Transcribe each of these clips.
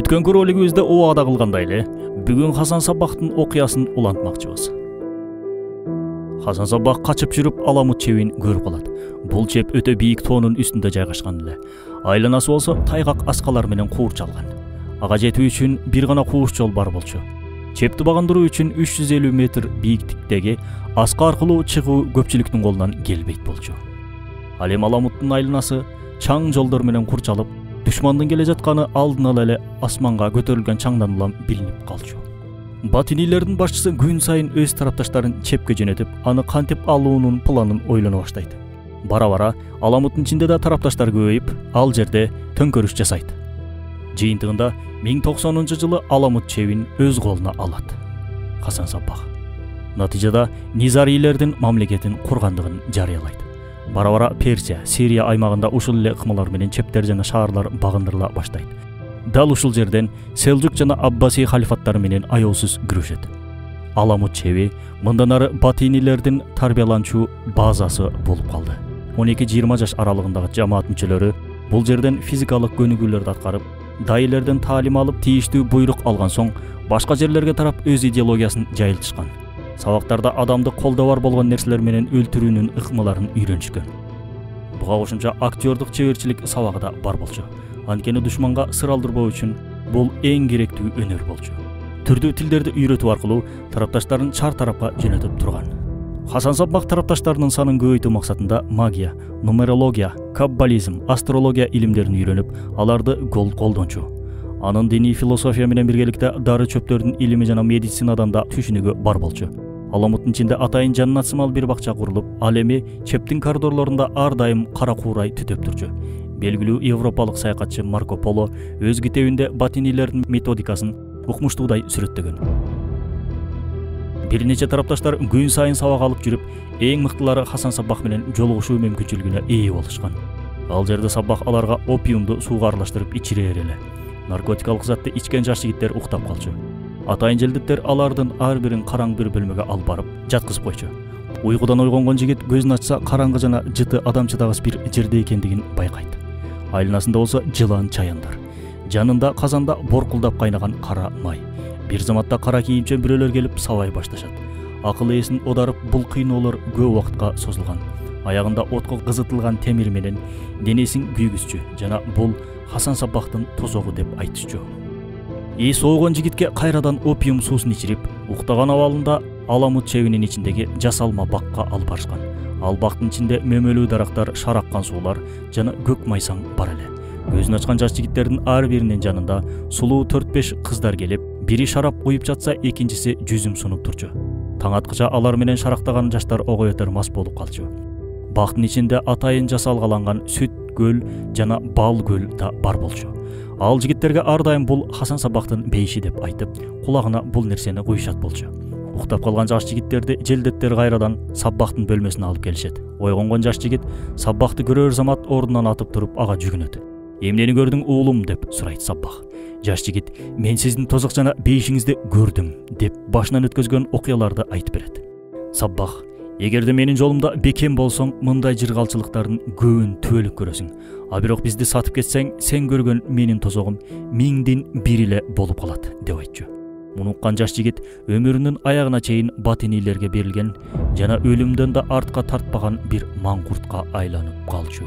Өткөнкү ролигибизде убада кылгандай эле бүгүн Хасан Саббахтын окуясын улантмакчыбыз. Хасан Саббах качып жүрүп Аламут чебин көрүп калат. Бул чеп өтө бийик тоонун үстүндө жайгашкан эле. Айланасы болсо тайгак аскалар менен куурчалган. Ага жетүү үчүн бир гана кууш жол бар болчу. Чепти багындыруу үчүн 350 метр бийиктиктеги аска аркылуу чыгуу көпчүлүктүн колунан келбейт болчу. Ал эми Аламуттун айланасы чаң жолдор менен курчалып, душмандын келе жатканы алдын ала эле асманга көтөрүлгөн чаңдан улам билинип калчу. Батинилердин башчысы күн сайын өз тарапташтарын чепке жөнөтүп, аны кантип алуунун планын ойлоно баштайт. Бара-бара Аламуттун ичинде да тарапташтар көбөйүп, ал жерде төңкөрүш жасайт. Жыйынтыгында 1090-жылы Аламут чебин өз колуна алат Хасан Саббах. Натыйжада Низарилердин мамлекетин кургандыгын жарыялайт. Бара-бара Персия, Сирия аймагында ушул эле ыкмалар менен чептер жана шаарлар багындырыла баштайт. Дал ушул жерден Селжук жана Аббаси халифаттары менен аеосуз күрөшөт. Аламут чеби мындан ары батинилердин тарбияланчу базасы болуп калды. 12-20 жаш аралыгындагы жамаат мүчөлөрү бул жерден физикалык көнүгүүлөрдү аткарып, дайырлерден таалим алып, тийиштүү буйрук алган соң башка жерлерге тарап өз идеологиясын жайылтышкан. Сабактарда адамды колдобар болгон нерселер менен өлтүрүүнүн ыкмаларын үйрөнүшкөн. Буга кошумча актёрдук чеберчилик сабагы да бар болчу. Анткени душманга сыр алдырбоо үчүн бул эң керектүү өнөр болчу. Түрдүү тилдерди үйрөтүү аркылуу тарапташтарын чар тарапка жөнөтүп турган. Хасан Саббах тарапташтарынын санын көбөйтүү максатында магия, нумерология, каббализм, астрология илимдерин үйрөнүп, аларды колдончу. Анын диний философия менен биргеликте дары чөптөрдүн илими жана медицинадан да түшүнүгү бар болчу. Аламуттун ичинде атайын жаннатсымал бир бакча курулуп, ал эми чептин коридорлорунда ар дайым кара куурай түтөп турчу. Белгилүү европалык саякатчы Марко Поло өз китебинде батинилердин методикасын укмуштуудай сүрөттөгөн. Бир нече тарапташтар күн сайын сабак алып жүрүп, эң мыктылары Хасан Саббах менен жолугушуу мүмкүнчүлүгүнө ээ болушкан. Ал жерде Саббах аларга опиумду сууга аралаштырып ичирер эле. Наркотикалык затты ичкен жаш жигиттер уктап калчу. Атайын желдеттер алардын ар бирин караң бир бөлмөгө алып барып жаткызып койчу. Уйкудан ойгонгон жигит көзүн ачса караңгы жана жыты адам чыдагыс бир жерде экендигин байкайт. Айланасында болсо жылан чаяндар. Жанында казанда боркулдап кайнаган кара май. Бир заматта кара кийимче бирөөлөр келип сабай башташат. Акыл ээсин оодарып, бул кыйноолор көп убакытка созулган. Аягында отко кызытылган темир менен денесин күйгүзчү жана бул Хасан Саббахтын тозогу деп айтышчу. Соогон жигитке кайрадан опиум суусун ичирип, уктаган абалында Аламут чебинин ичиндеги жасалма бакка алып барышкан. Ал бактын ичинде мөмөлүү дарактар, шараккан суулар жана көк майсаң бар эле. Көзүн ачкан жаш жигиттердин ар биринин жанында сулуу 4-5 кыздар келип, бири шарап куюп жатса, экинчиси жүзүм сунуп турчу. Таң аткыча алар менен шарактаган жаштар огойтер мас болуп калчу. Бактын ичинде атайын жасалгаланган сүт көл жана бал көл да бар болчу. Ал жигиттерге ар дайым бул Хасан Саббахтын бейиши деп айтып, кулагына бул нерсени куйшат болчу. Уктап калган жаш жигиттерди желдеттер кайрадан Саббахтын бөлмөсүнө алып келишет. Ойгонгон жаш жигит Саббахты көрөр замат ордунан атып туруп ага жүгүнөт. Эмнени көрдүң уулум деп сурайт Саббах. Жаш жигит мен сиздин тозок жана бейишиңизди көрдүм деп башынан өткөзгөн окуяларды айтып берет. Саббах: эгерде менин жолумда бекем болсоң, мындай жыргалчылыктардын көбүн түбөлүк көрөсүң. А бирок бизди сатып кетсең, сен көргөн менин тозогум 1000дин бири эле болуп калат деп айтчу. Муну уккан жаш жигит өмүрүнүн аягына чейин батинилерге берилген жана өлүмдөн да артка тартпаган бир маңкуртка айланып калчу.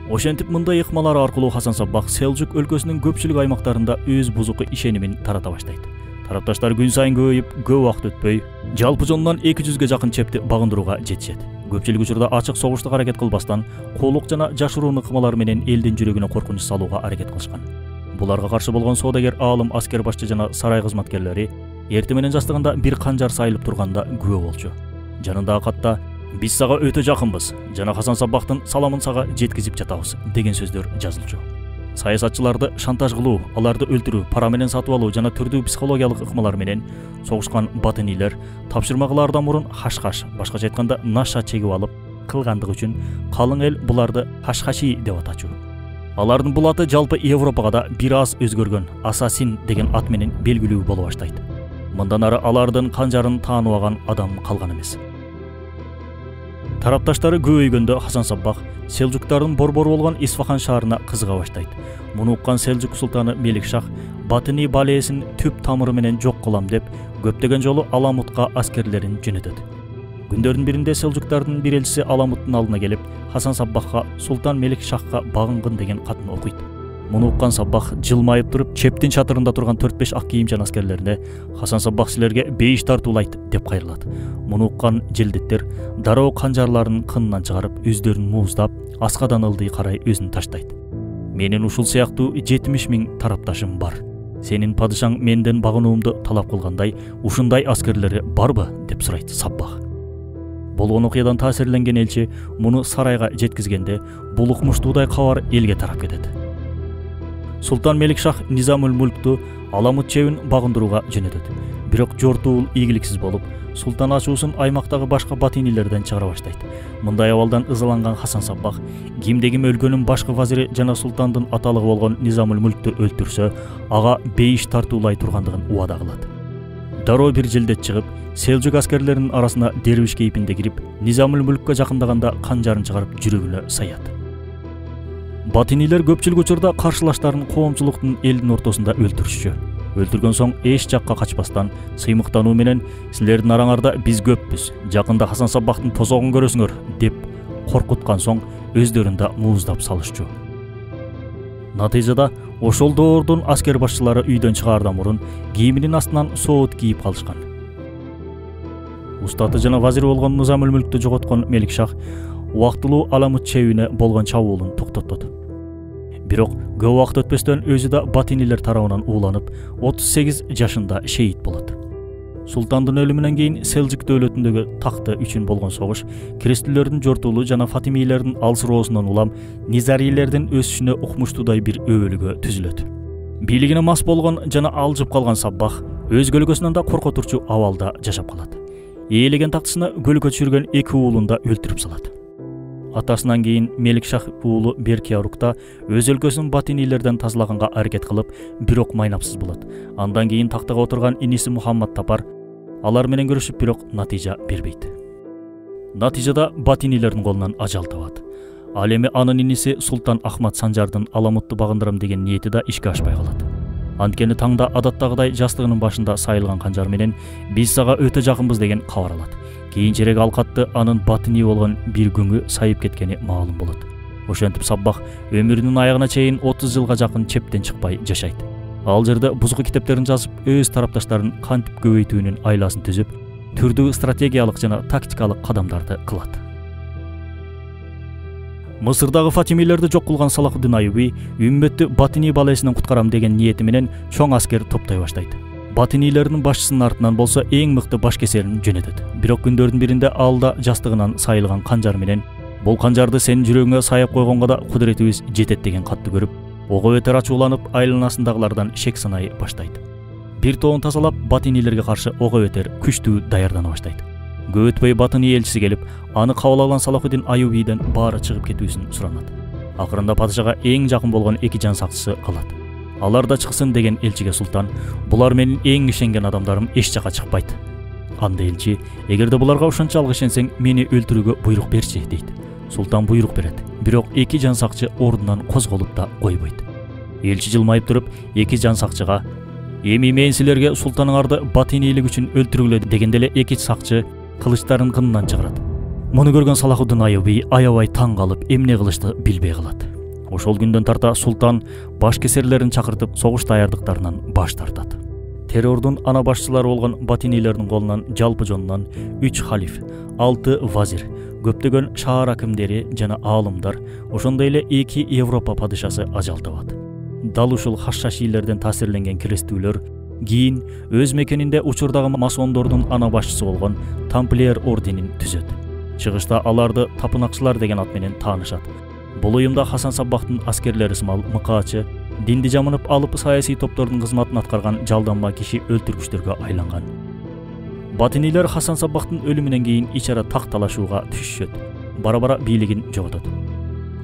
Ошентип мындай ыкмалар аркылуу Хасан Саббах Селжук өлкөсүнүн көпчүлүк аймактарында өз бузуку ишенимин тарата баштайт. Тарапташтар күн сайын көбөйүп, көп убакыт өтпөй, жалпы жонунан 200ге жакын чепти багындырууга жетишет. Көпчүлүк учурда ачык согуштук аракет кылбастан, коолук жана жашыруун ыкмалар менен элдин жүрөгүнө коркунуч салууга аракет кылышкан. Буларга каршы болгон соодагер, аалым, аскер башчы жана сарай кызматкерлери эрте менен жастыгында бир канжар сайылып турганда күбө болчу. Жанындагы катта «Биз сага өтө жакынбыз жана Хасан Саббахтын саламын сага жеткизип жатабыз» деген сөздөр жазылчу. Саясатчыларды шантаж кылуу, аларды өлтүрүү, пара менен сатып алуу жана түрдүү психологиялык ыкмалар менен согушкан батинилер тапшырма кылаардан мурун хашхаш, башкача айтканда наша чегип алып кылгандыгы үчүн калың эл буларды хашхаши деп атачу. Алардын бул аты жалпы Европага да бир аз өзгөргөн, ассасин деген ат менен белгилүү боло баштайт. Мындан ары алардын канжарын тааныбаган адам калган эмес. Тарапташтары көбөйгөндө Хасан Саббах селжуктардын борбору болгон Исфахан шаарына кызыга баштайт. Муну уккан селжук султаны Меликшах Батыни балесин түп тамыры менен жок кылам деп көптөгөн жолу Аламутка аскерлерин жөнөтөт. Күндөрдүн биринде селжуктардын бир элчиси Аламуттун алдына келип, Хасан Саббахка Султан Меликшахка багынгын деген катын окуйт. Муну уккан Саббах жылмайып туруп, чептин чатырында турган 4-5 ак кийимчан аскерлерине Хасан Саббах силерге бейиш тартуулайт деп кайрылат. Муну уккан желдиттер дароо канжарларын кынынан чыгарып, өздөрүн мууздап, аскадан ылдый карай өзүн таштайт. Менин ушул сыяктуу 70 000 тарапташым бар. Сенин падышаң менден багынуумду талап кылгандай, ушундай аскерлери барбы деп сурайт Саббах. Болгон окуядан таасирленген элчи муну сарайга жеткизгенде, бул укмуштуудай кабар элге тарап кетет. Султан Меликшах Низамул Мулкту Аламут чебин багындырууга жөнөтөт. Бирок жортуул ийгиликсиз болуп, султан ачуусун аймактагы башка батинилерден чыгара баштайт. Мындай абалдан ызаланган Хасан Саббах кимде-ким өлгөнүн башкы вазири жана султандын аталыгы болгон Низамул Мулкту өлтүрсө, ага бейиш тартуулай тургандыгын убада кылат. Дароо бир жылдет чыгып, селжук аскерлеринин арасына дервиш кейпинде кирип, Низамул Мулкка жакындаганда канжарын чыгарып жүрөгүнө саят. Батинилер көпчүлүк учурда каршылаштарын коомчулуктун элдин ортосунда өлтүрүшчү. Өлтүргөн соң эч жакка качпастан, сыймыктануу менен силердин араңарда биз көппүз, жакында Хасан Саббахтын тозогун көрөсүңөр деп коркуткан соң өздөрүн да мууздап салышчу. Натыйжада ошол доордун аскер башчылары үйдөн чыгаардан мурун кийиминин астынан соот кийип калышкан. Устаты жана вазири болгон Низамул Мулкту жоготкон Меликшах убактылуу Аламут чебине болгон чабуулун токтотот. Бирок көп убакыт өтпөстөн өзү да батинилер тарабынан ууланып, 38 жашында шейит болот. Султандын өлүмүнөн кийин Селжук дөөлөтүндөгү такты үчүн болгон согуш крестилердин жортуулу жана Фатимилердин алсыроосунан улам Низарилердин өсүшүнө укмуштуудай бир өбөлүгү түзүлөт. Бийлигине мас болгон жана алжып калган Саббах өз көлөкөсүнөн да коркотурчу абалда жашап калат. Ээлеген тактысына көлөкө түшүргөн 2 уулун да өлтүрүп салат. Атасынан кийин Меликшах уулу Беркиярукта өз өлкөсүн батинилерден тазалаганга аракет кылып, бирок майнапсыз болот. Андан кийин тактага отурган иниси Мухаммад Тапар алар менен көрүшүп, бирок натыйжа бербейт. Натыйжада батинилердин колунан ажал табат. Ал эми анын иниси Султан Ахмад Санжардын Аламутты багындырам деген ниети да ишке ашпай калат. Анткени таңда адаттагыдай жастыгынын башында сайылган канжар менен биз сага өтө жакынбыз деген кабар алат. Кийинчерээк ал катты анын батыни болгон бир күнгү сайып кеткени маалым болот. Ошентип Саббах өмүрүнүн аягына чейин 30 жылга жакын чептен чыкпай жашайт. Ал жерде бузгу китептерин жазып, өз тарапташтарын кантип көбөйтүүнүн айласын түзүп, түрдүү стратегиялык жана тактикалык кадамдарды кылат. Мысырдагы Фатимилерди жок кылган Салахуддин Аюби үммөттү Батини балесинен куткарам деген ниети менен чоң аскер топтой баштайт. Батинилердин башчысынын артынан болсо эң мыкты баш кесерин жөнөтөт. Бирок күндөрдүн биринде ал да жастыгынан сайылган канжар менен "Бул канжарды сенин жүрөгүңө саяп койгонго да кудуретибиз жетет" деген катты көрүп, ого өтөр ачууланып, айланасындагылардан шек санай баштайт. Бир тоон тазалап, батинилерге каршы ого өтөр күчтүү даярдана баштайт. Көп өтпөй батыни элчиси келип, аны кабыл алган Салахуддин Аюбийден баары чыгып кетүүсүн суранат. Акырында падышага эң жакын болгон 2 жан сакчысы калат. Алар да чыксын деген элчиге султан: "Булар менин эң ишенген адамдарым, эч жака чыкпайт." Анда элчи: "Эгерде буларга ушунчалык ишенсең, мени өлтүрүүгө буйрук берчи" дейт. Султан буйрук берет. Бирок 2 жан сакчы ордунан козголуп да койбойт. Элчи жылмайып туруп 2 жан сакчыга: "Эми мен силерге султаныңарды батинилик үчүн өлтүргүлө" дегенде эле 2 сакчы кылычтарын кынынан чыгарат. Муну көргөн Салахуддин Аюби аябай таң калып, эмне кылышты билбей калат. Ошол күндөн тарта султан баш кесерлерин чакыртып, согуш даярдыктарынан баш тартат. Террордун ана башчылары болгон батинилердин колунан жалпы жонунан 3 халиф, 6 вазир, көптөгөн шаар акимдери жана аалымдар, ошондой эле 2 Европа падышасы ажал табат. Дал ушул хашшашилерден таасирленген крестүүлөр кийин өз мекенинде учурдагы масондордун ана башчысы болгон Тамплиер орденин түзөт. Чыгышта аларды тапынакчылар деген ат менен таанышат. Бул уюмда Хасан Саббахтын аскерлери сымал мыкаачы, динди жамынып алып саясий топтордун кызматын аткарган жалданма киши өлтүргүчтөргө айланган. Батинилер Хасан Саббахтын өлүмүнөн кийин ичара так талашууга түшүшөт. Бара-бара бийлигин жоготот.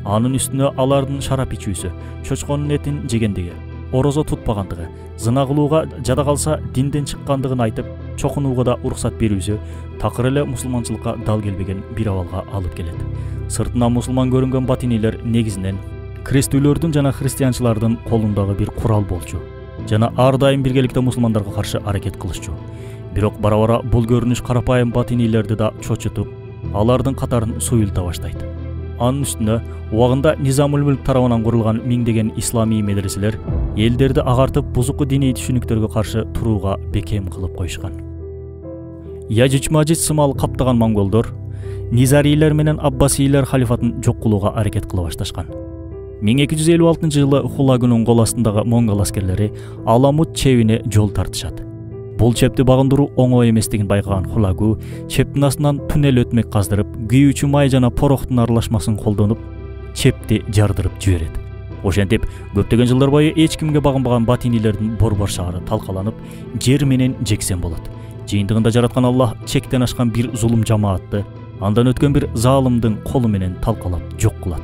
Анын үстүнө алардын шарап ичүүсү, чочконун этин жегендиги, орозо тутпагандыгы, зына кылууга жада калса динден чыккандыгын айтып, чокунууга да уруксат берүүсү такыр эле мусулманчылыкка дал келбеген бир абалга алып келет. Сыртынан мусулман көрүнгөн батинилер негизинен крестүүлөрдүн жана христианчылардын колундагы бир курал болчу жана ар дайым биргеликте мусулмандарга каршы аракет кылышчу. Бирок бара-бара бул көрүнүш карапайым батинилерди да чочутуп, алардын катарын суюлта баштайт. Анын үстүнө убагында Низамул Мүлк тарабынан курулган миңдеген исламий медреселер элдерди агартып бузуку диний түшүнүктөргө каршы турууга бекем кылып коюшкан. Яжуч-Мажуч сымал каптаган монголдор Низарилер менен Аббасилер халифатын жок кылууга аракет кыла башташкан. 1256-жылы Хулагунун кол астындагы монгол аскерлери Аламут чебине жол тартышат. Бул чепти багындыруу оңой эместигин байкаган Хулагу чептин астынан туннел өтмөк каздырып, күйүүчү май жана пороктун аралашмасын колдонуп, чепти жардырып жиберет. Ошентип, көптөгөн жылдар бою эч кимге багынбаган батинилердин борбор шаары талкаланып, жер менен жексен болот. Жыйынтыгында жараткан Аллах чектен ашкан бир зулум жамаатты андан өткөн бир залымдын колу менен талкалап жок кылат.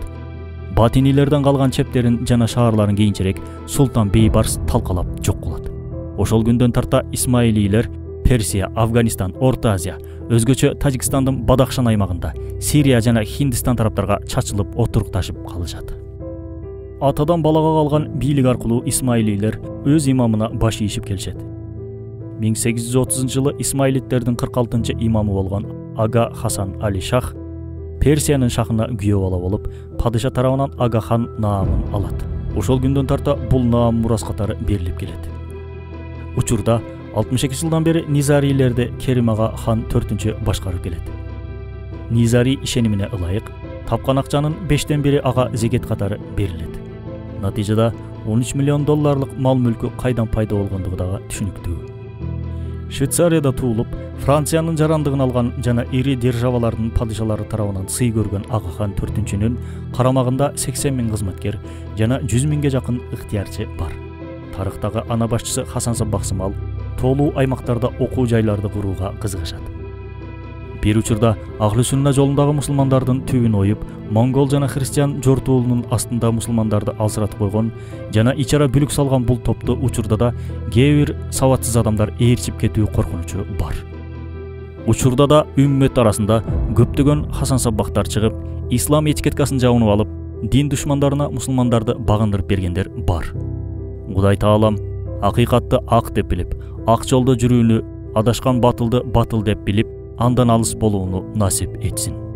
Батинилерден калган чептерин жана шаарларын кийинчерээк Султан Бейбарс талкалап жок кылат. Ошол күндөн тарта Исмаилилер Персия, Афганистан, Орто Азия, өзгөчө Тажикстандын Бадахшан аймагында, Сирия жана Хиндистан тараптарга чачылып отурукташып калышат. Атадан балага калган бийлик аркылуу Исмаилилер өз имамына баш ийишип келишет. 1830-жылы Исмаилиттердин 46-имамы болгон Ага Хасан Али Шах Персиянын шахына күйөө бала болуп, падыша тарабынан Ага хан наамын алат. Ошол күндөн тарта бул наам мурас катары берилип келет. Учурда 62 жылдан бери Низарилерди Керим Ага хан 4-чү башкарып келет. Низари ишенимине ылайык тапкан акчанын 5тен бири ага зекет катары берилет. Натыйжада 13 миллион долларлык мал-мүлкү кайдан пайда болгондугу дагы түшүнүктүү. Швейцарияда туулуп, Франциянын жарандыгын алган жана ири державалардын падышалары тарабынан сый көргөн Ага хан 4-чүнүн карамагында 80 000 кызматкер жана 100 000ге жакын ыктыярчы бар. Тарыхтагы ана башчысы Хасан Саббах сымал тоолуу аймактарда окуу жайларды курууга кызыгышат. Бир учурда Ахлы Сунна жолундагы мусулмандардын түбүн оюп, монгол жана христиан жортуулунун астында мусулмандарды алсыратып койгон жана ичара бүлүк салган бул топту учурда да кээ бир сабатсыз адамдар ээрчип кетүү коркунучу бар. Учурда да үммөт арасында көптөгөн Хасан Саббахтар чыгып, ислам этикеткасын жабынып алып, дин душмандарына мусулмандарды багындырып бергендер бар. Кудай Таалам акыйкатты ак деп билип, ак жолдо жүрүүнү, адашкан батылды батыл деп билип, андан алыс болууну насип этсин.